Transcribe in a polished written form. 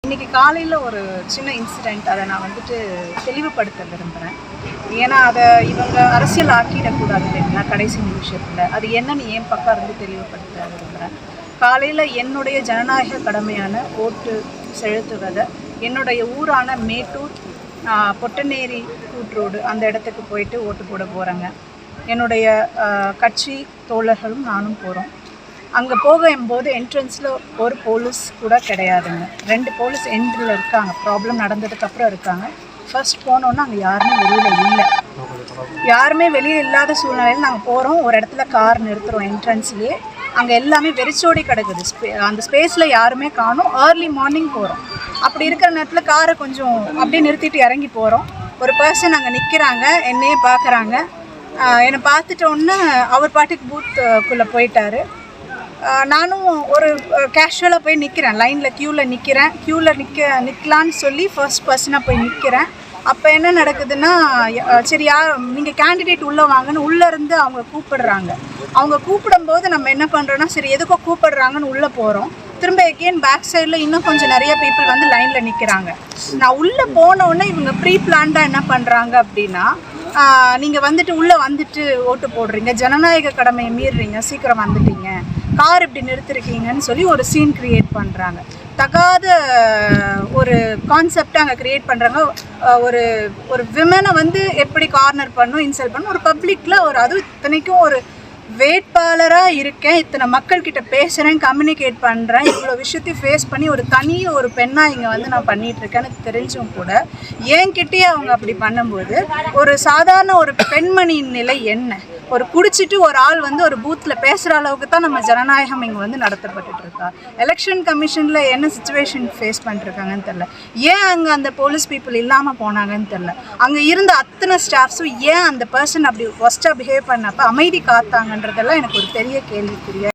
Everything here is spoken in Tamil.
இன்றைக்கி காலையில் ஒரு சின்ன இன்சிடெண்ட், அதை நான் வந்துட்டு தெளிவுபடுத்த விரும்புகிறேன். ஏன்னா அதை இவங்க அரசியல் ஆக்கிடக்கூடாது இல்லைங்களா கடைசி நிமிஷத்தில். அது என்னன்னு என் பக்கம் இருந்து தெளிவுபடுத்த விரும்புகிறேன். காலையில் என்னுடைய ஜனநாயக கடமையான ஓட்டு செலுத்துவதை என்னுடைய ஊரான மேட்டூர் பொட்டநேரி கூட்ரோடு அந்த இடத்துக்கு போயிட்டு ஓட்டு போட போகிறேங்க. என்னுடைய கட்சி தோழர்களும் நானும் போகிறோம். அங்கே போகும்போது என்ட்ரன்ஸில் ஒரு போலீஸ் கூட கிடையாதுங்க. 2 போலீஸ் என்ட்ரில் இருக்காங்க. ப்ராப்ளம் நடந்ததுக்கப்புறம் இருக்காங்க. ஃபர்ஸ்ட் போனோன்னா அங்கே யாருமே வெளியில் இல்லை. யாருமே வெளியே இல்லாத சூழ்நிலையில் நாங்கள் போகிறோம். ஒரு இடத்துல கார் நிறுத்துகிறோம் என்ட்ரன்ஸ்லேயே. அங்கே எல்லாமே வெறிச்சோடி கிடக்குது. அந்த ஸ்பேஸில் யாருமே காணும். ஏர்லி மார்னிங் போகிறோம். அப்படி இருக்கிற நேரத்தில் காரை கொஞ்சம் அப்படியே நிறுத்திட்டு இறங்கி போகிறோம். ஒரு பர்சன் அங்கே நிற்கிறாங்க, என்னையே பார்க்குறாங்க. என்னை பார்த்துட்டோன்னே அவர் பாட்டுக்கு பூத்துக்குள்ளே போயிட்டார். நானும் ஒரு கேஷுவலாக போய் நிற்கிறேன். லைனில் க்யூவில் நிற்கலான்னு சொல்லி ஃபர்ஸ்ட் பர்சனாக போய் நிற்கிறேன். அப்போ என்ன நடக்குதுன்னா, சரி நீங்கள் கேண்டிடேட் உள்ளே வாங்கன்னு உள்ளேருந்து அவங்க கூப்பிடுறாங்க. அவங்க கூப்பிடும்போது நம்ம என்ன பண்ணுறோன்னா, சரி எதுக்கோ கூப்பிடுறாங்கன்னு உள்ளே போகிறோம். திரும்ப எகெயின் பேக் சைடில் இன்னும் கொஞ்சம் நிறைய பீப்புள் வந்து லைனில் நிற்கிறாங்க. நான் உள்ளே போனோடனே இவங்க ப்ரீ பிளான்டாக என்ன பண்ணுறாங்க அப்படின்னா, நீங்கள் வந்துட்டு உள்ளே வந்துட்டு ஓட்டு போடுறீங்க, ஜனநாயக கடமையை மீறுறீங்க, சீக்கிரம் வந்துட்டீங்க, கார் இப்படி நிறுத்திருக்கீங்கன்னு சொல்லி ஒரு சீன் க்ரியேட் பண்ணுறாங்க. தகாத ஒரு கான்செப்டை அங்கே க்ரியேட் பண்ணுறாங்க. ஒரு விமனை வந்து எப்படி கார்னர் பண்ணும், இன்சல்ட் பண்ணும் ஒரு பப்ளிக்கில். அதுவும் இத்தனைக்கும் ஒரு வேட்பாளராக இருக்கேன், இத்தனை மக்கள்கிட்ட பேசுகிறேன், கம்யூனிகேட் பண்ணுறேன், இவ்வளோ விஷயத்தையும் ஃபேஸ் பண்ணி ஒரு பெண்ணாக இங்கே வந்து நான் பண்ணிகிட்ருக்கேன்னு தெரிஞ்சும் கூட என்கிட்டயே அவங்க அப்படி பண்ணும்போது, ஒரு சாதாரண ஒரு பெண்மணியின் நிலை என்ன? ஒரு குடிச்சிட்டு ஒரு ஆள் வந்து ஒரு பூத்தில் பேசுகிற அளவுக்கு தான் நம்ம ஜனநாயகம் இங்கே வந்து நடத்தப்பட்டுருக்கா? எலெக்ஷன் கமிஷனில் என்ன சுச்சுவேஷன் ஃபேஸ் பண்ணிருக்காங்கன்னு தெரில. ஏன் அங்கே அந்த போலீஸ் பீப்புள் இல்லாமல் போனாங்கன்னு தெரில. அங்கே இருந்த அத்தனை ஸ்டாஃப்ஸும் ஏன் அந்த பர்சன் அப்படி ஒஸ்ட்டாக பிஹேவ் பண்ணப்போ அமைதி காத்தாங்கன்றதெல்லாம் எனக்கு ஒரு பெரிய கேள்விக்குரிய.